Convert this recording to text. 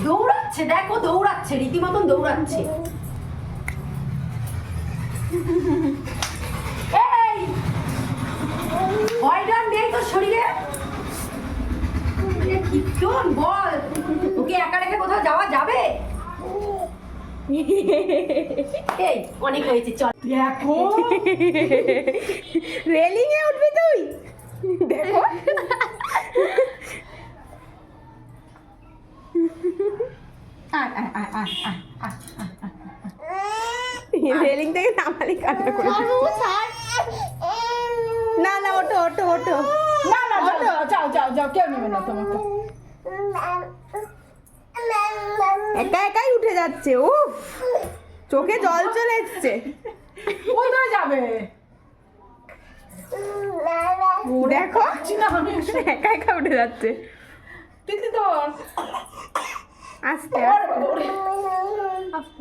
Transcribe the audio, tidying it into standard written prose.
দৌড়াচ্ছে, দেখো দৌড়াচ্ছে, রীতিমতন দৌড়াচ্ছে। এই ময়দান নেই তোর শরীরে? কিজন বল, ওকে একা রেখে কোথাও যাওয়া যাবে? এই অনেক হয়েছে, চল। দেখো রেলিং এ উঠবি তুই, দেখো রেলিং থেকে নামালি কান্না করে। না না, ওঠো ওঠো ওঠো, না না, যাও যাও যাও, কেউ নেবে না তোমাকে। একা একাই উঠে যাচ্ছে, ও চোখে জল চলে এসছে। কোথায় যাবে? দেখো একা একা উঠে যাচ্ছে। দিদি তো আস্তে আস্তে।